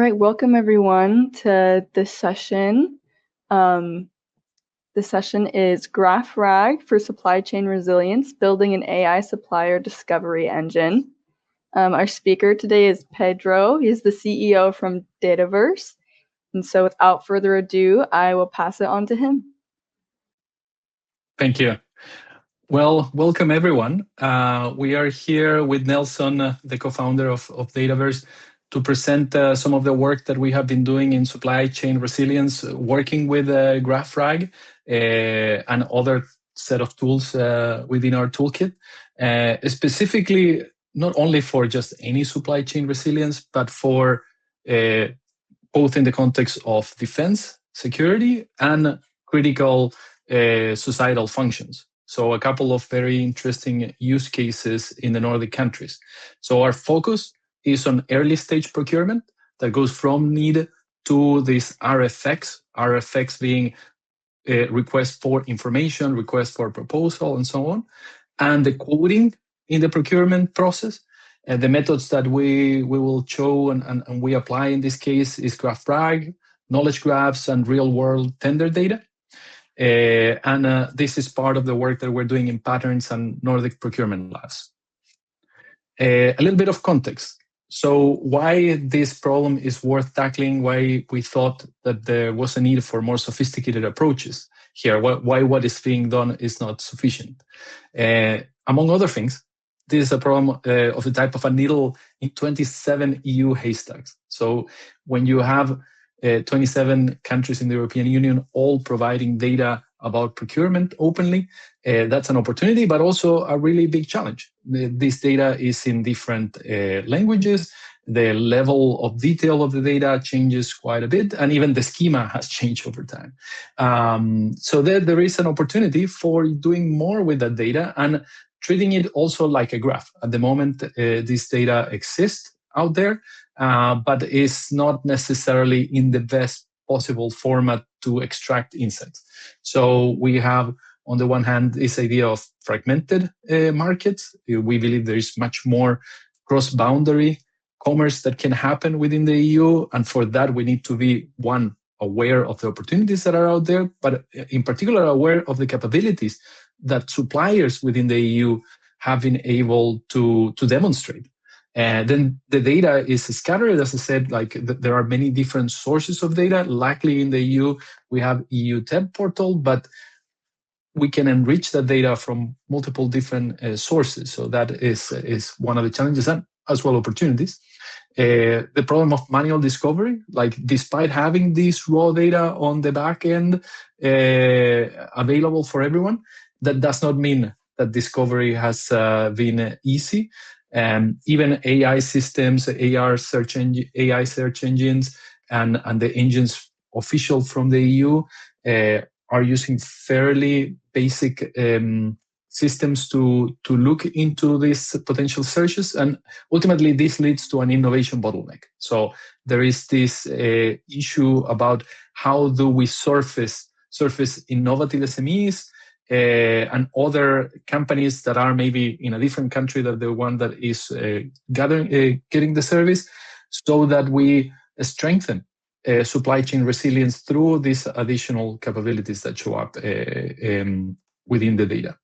right, welcome everyone to this session. This session is GraphRAG for supply chain resilience, building an AI supplier discovery engine. Our speaker today is Pedro. He's the CEO from Dataverse. And so without further ado, I will pass it on to him. Thank you. Well, welcome everyone. We are here with Nelson, the co-founder of Dataverse, to present some of the work that we have been doing in supply chain resilience, working with GraphRAG and other set of tools within our toolkit, specifically not only for just any supply chain resilience, but for both in the context of defense, security, and critical societal functions. So a couple of very interesting use cases in the Nordic countries. So our focus is on early stage procurement that goes from need to this RFX being request for information, request for proposal, and so on, and the quoting in the procurement process. And the methods that we will show and we apply in this case is GraphRAG, knowledge graphs, and real-world tender data. This is part of the work that we're doing in Patterns and Nordic Procurement Labs. A little bit of context. So why this problem is worth tackling, why we thought that there was a need for more sophisticated approaches here, why what is being done is not sufficient. Among other things, this is a problem of the type of a needle in 27 EU haystacks. So when you have 27 countries in the European Union all providing data about procurement openly, that's an opportunity, but also a really big challenge. This data is in different languages. The level of detail of the data changes quite a bit, and even the schema has changed over time. So there is an opportunity for doing more with that data and treating it also like a graph. At the moment, this data exists out there, but is not necessarily in the best possible format to extract insights. So we have, on the one hand, this idea of fragmented markets. We believe there is much more cross-boundary commerce that can happen within the EU. And for that, we need to be, one, aware of the opportunities that are out there, but in particular, aware of the capabilities that suppliers within the EU have been able to demonstrate. And then the data is scattered, as I said, like there are many different sources of data. Luckily in the EU, we have EU TED portal, but we can enrich that data from multiple different sources. So that is one of the challenges and as well opportunities. The problem of manual discovery, like despite having this raw data on the back end available for everyone, that does not mean that discovery has been easy. Even AI systems, AI search engines, and the engines official from the EU are using fairly basic systems to look into these potential searches, and ultimately this leads to an innovation bottleneck. So there is this issue about how do we surface innovative SMEs and other companies that are maybe in a different country than the one that is getting the service, so that we strengthen supply chain resilience through these additional capabilities that show up within the data.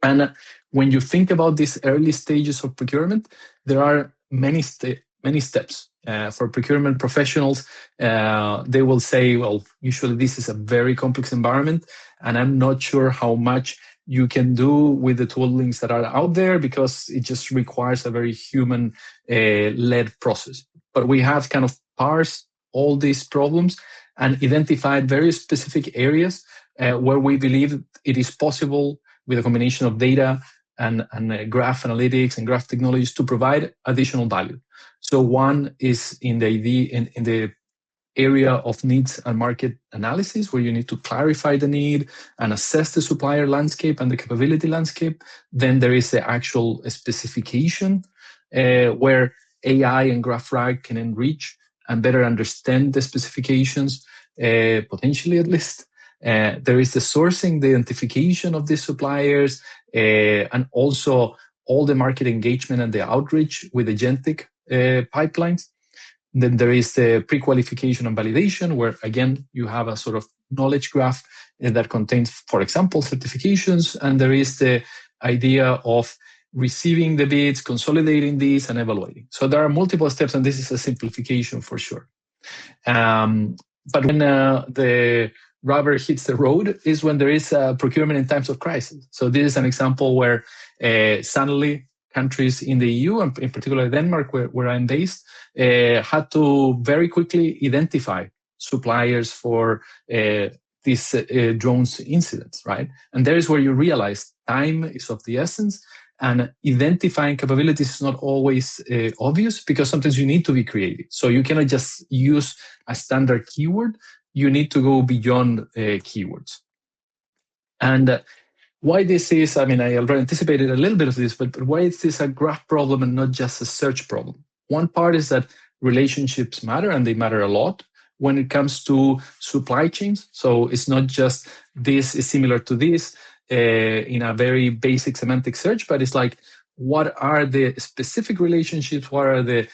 And when you think about these early stages of procurement, there are many steps. For procurement professionals, they will say, well, usually this is a very complex environment, and I'm not sure how much you can do with the toolings that are out there because it just requires a very human-led process. But we have kind of parsed all these problems and identified very specific areas where we believe it is possible with a combination of data and graph analytics and graph technologies to provide additional value. So one is in the area of needs and market analysis, where you need to clarify the need and assess the supplier landscape and the capability landscape. Then there is the actual specification where AI and GraphRAG can enrich and better understand the specifications, potentially at least. There is the sourcing, the identification of the suppliers, and also all the market engagement and the outreach with agentic pipelines. Then there is the pre-qualification and validation, where again, you have a sort of knowledge graph that contains, for example, certifications. And there is the idea of receiving the bids, consolidating these, and evaluating. So there are multiple steps, and this is a simplification for sure. But when the rubber hits the road is when there is procurement in times of crisis. So this is an example where suddenly countries in the EU, and in particular Denmark, where I'm based, had to very quickly identify suppliers for these drones incidents, right? And there is where you realize time is of the essence, and identifying capabilities is not always obvious, because sometimes you need to be creative. So you cannot just use a standard keyword. You need to go beyond keywords. And why this is, I mean, I already anticipated a little bit of this, but why is this a graph problem and not just a search problem? One part is that relationships matter, and they matter a lot when it comes to supply chains. So it's not just this is similar to this in a very basic semantic search, but it's like, what are the specific relationships? What are the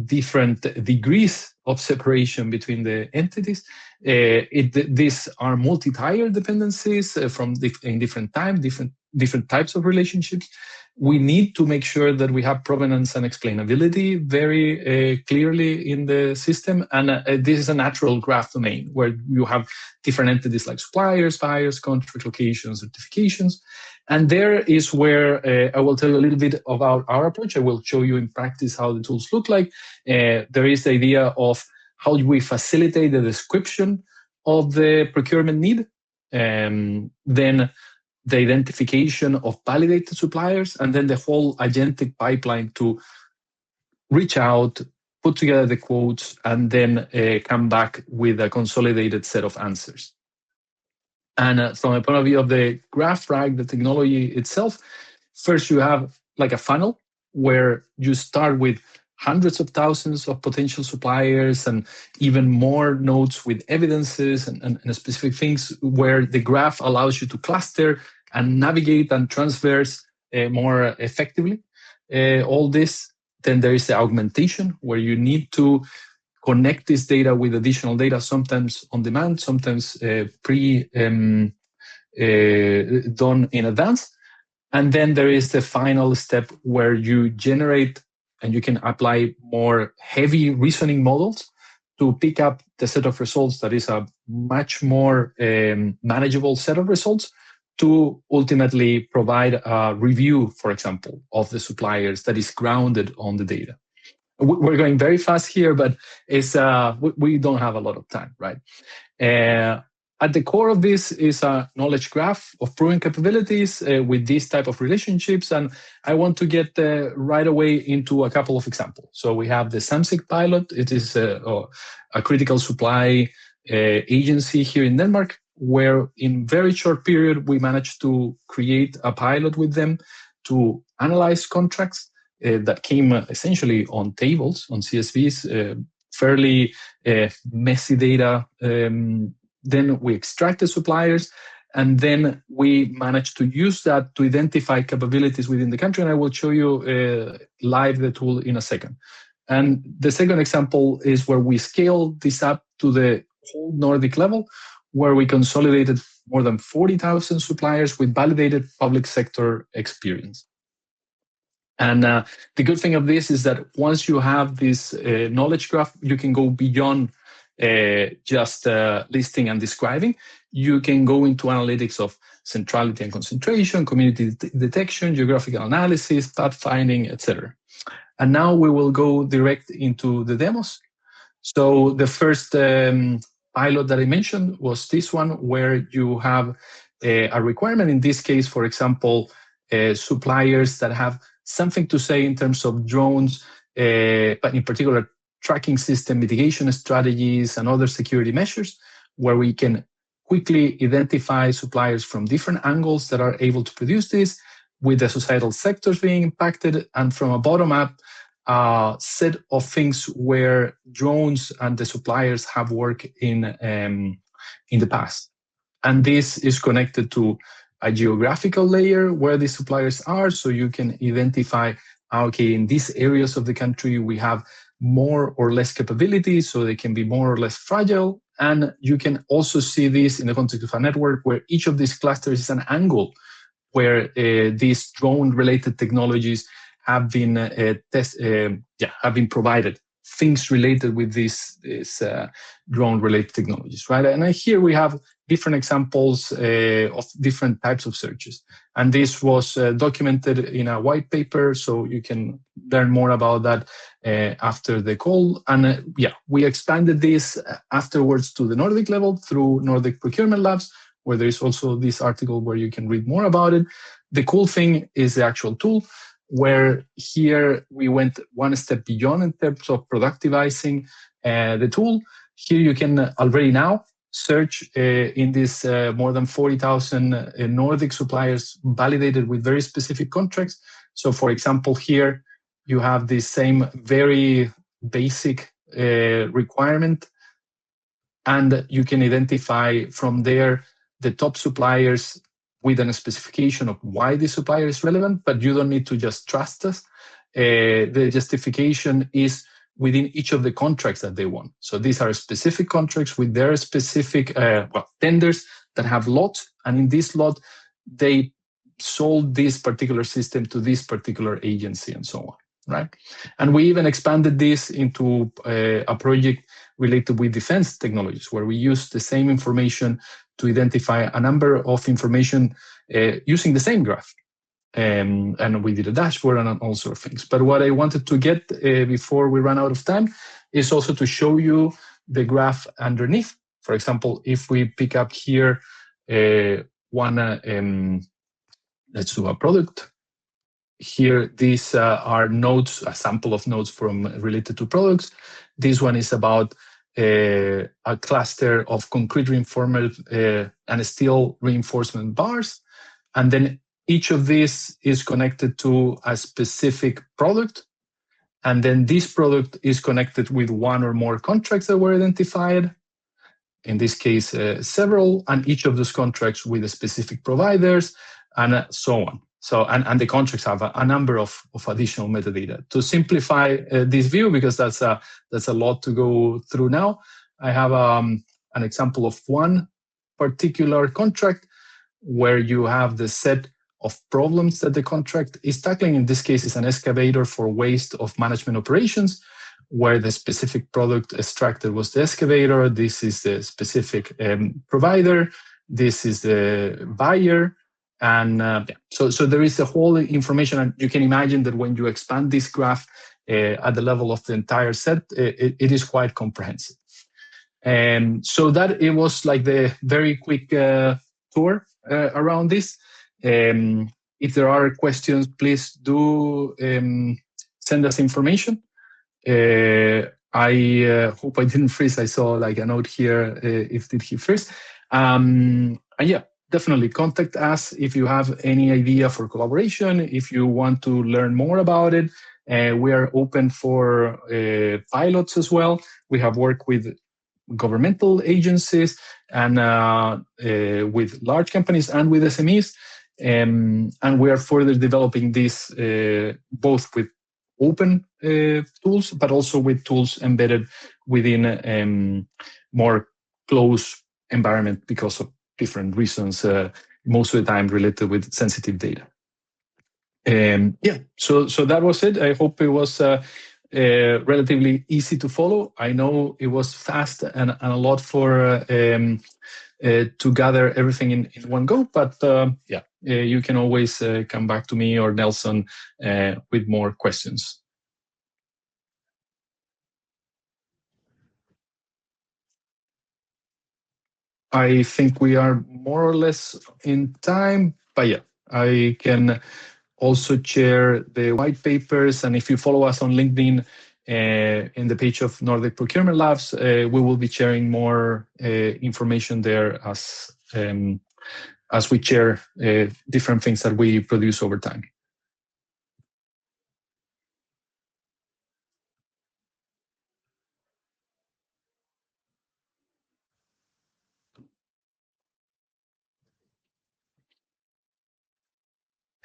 different degrees of separation between the entities? These are multi-tier dependencies in different time, different types of relationships. We need to make sure that we have provenance and explainability very clearly in the system. And this is a natural graph domain where you have different entities like suppliers, buyers, contract locations, certifications. And there is where I will tell you a little bit about our approach. I will show you in practice how the tools look like. There is the idea of how do we facilitate the description of the procurement need, then the identification of validated suppliers, and then the whole agentic pipeline to reach out, put together the quotes, and then come back with a consolidated set of answers. And from the point of view of the GraphRAG, the technology itself, first you have like a funnel where you start with hundreds of thousands of potential suppliers and even more nodes with evidences and specific things, where the graph allows you to cluster and navigate and transverse more effectively. All this, then there is the augmentation, where you need to connect this data with additional data, sometimes on demand, sometimes done in advance. And then there is the final step where you generate and you can apply more heavy reasoning models to pick up the set of results that is a much more manageable set of results to ultimately provide a review, for example, of the suppliers that is grounded on the data. We're going very fast here, but it's we don't have a lot of time, right? At the core of this is a knowledge graph of proven capabilities with these type of relationships. And I want to get right away into a couple of examples. So we have the Samsig pilot. It is a critical supply agency here in Denmark, where in very short period, we managed to create a pilot with them to analyze contracts that came essentially on tables, on CSVs, fairly messy data. Then we extract the suppliers, and then we managed to use that to identify capabilities within the country. And I will show you live the tool in a second. And the second example is where we scale this up to the whole Nordic level, where we consolidated more than 40,000 suppliers with validated public sector experience. And the good thing of this is that once you have this knowledge graph, you can go beyond just listing and describing. You can go into analytics of centrality and concentration, community detection, geographical analysis, pathfinding, etc. And now we will go direct into the demos. So the first pilot that I mentioned was this one, where you have a requirement, in this case, for example, suppliers that have something to say in terms of drones, but in particular, tracking system mitigation strategies and other security measures, where we can quickly identify suppliers from different angles that are able to produce this, with the societal sectors being impacted, and from a bottom-up set of things where drones and the suppliers have worked in the past. And this is connected to a geographical layer where the suppliers are, so you can identify, okay, in these areas of the country, we have more or less capabilities, so they can be more or less fragile. And you can also see this in the context of a network where each of these clusters is an angle where these drone-related technologies have been have been provided. Things related with these drone-related technologies, right? And here we have different examples of different types of searches. And this was documented in a white paper, so you can learn more about that after the call. And we expanded this afterwards to the Nordic level through Nordic Procurement Labs, where there is also this article where you can read more about it. The cool thing is the actual tool, where here we went one step beyond in terms of productivizing the tool. Here you can already now search in this more than 40,000 Nordic suppliers validated with very specific contracts. So for example, here you have the same very basic requirement, and you can identify from there the top suppliers with a specification of why the supplier is relevant, but you don't need to just trust us. The justification is within each of the contracts that they want. So these are specific contracts with their specific tenders that have lots, and in this lot, they sold this particular system to this particular agency and so on, right? And we even expanded this into a project related with defense technologies, where we use the same information to identify a number of information using the same graph. And we did a dashboard and all sorts of things. But what I wanted to get before we run out of time is also to show you the graph underneath. For example, if we pick up here let's do a product. Here, these are nodes, a sample of nodes from related to products. This one is about a cluster of concrete reinforcement and steel reinforcement bars. And then each of these is connected to a specific product. And then this product is connected with one or more contracts that were identified. In this case, several, and each of those contracts with specific providers and so on. So, and the contracts have a number of additional metadata. To simplify this view, because that's a lot to go through now, I have an example of one particular contract where you have the set of problems that the contract is tackling. In this case, it's an excavator for waste of management operations, where the specific product extracted was the excavator. This is the specific provider. This is the buyer. And so there is a whole information, and you can imagine that when you expand this graph at the level of the entire set, it is quite comprehensive. And so that it was like the very quick tour around this. If there are questions, please do send us information. I hope I didn't freeze. I saw like a note here, if did he freeze. And yeah, definitely contact us if you have any idea for collaboration, if you want to learn more about it. We are open for pilots as well. We have worked with governmental agencies and with large companies and with SMEs. And we are further developing this both with open tools, but also with tools embedded within more close environment because of different reasons, most of the time related with sensitive data. Yeah, so that was it. I hope it was relatively easy to follow. I know it was fast and a lot for to gather everything in one go, but yeah, you can always come back to me or Nelson with more questions. I think we are more or less in time, but yeah, I can also share the white papers. And if you follow us on LinkedIn, in the page of Nordic Procurement Labs, we will be sharing more information there as we share different things that we produce over time.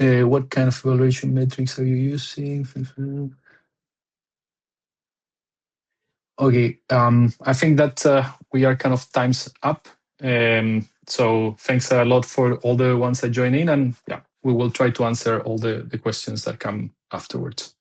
What kind of evaluation metrics are you using? Okay, I think that we are kind of time's up. So thanks a lot for all the ones that join in, and yeah, we will try to answer all the questions that come afterwards.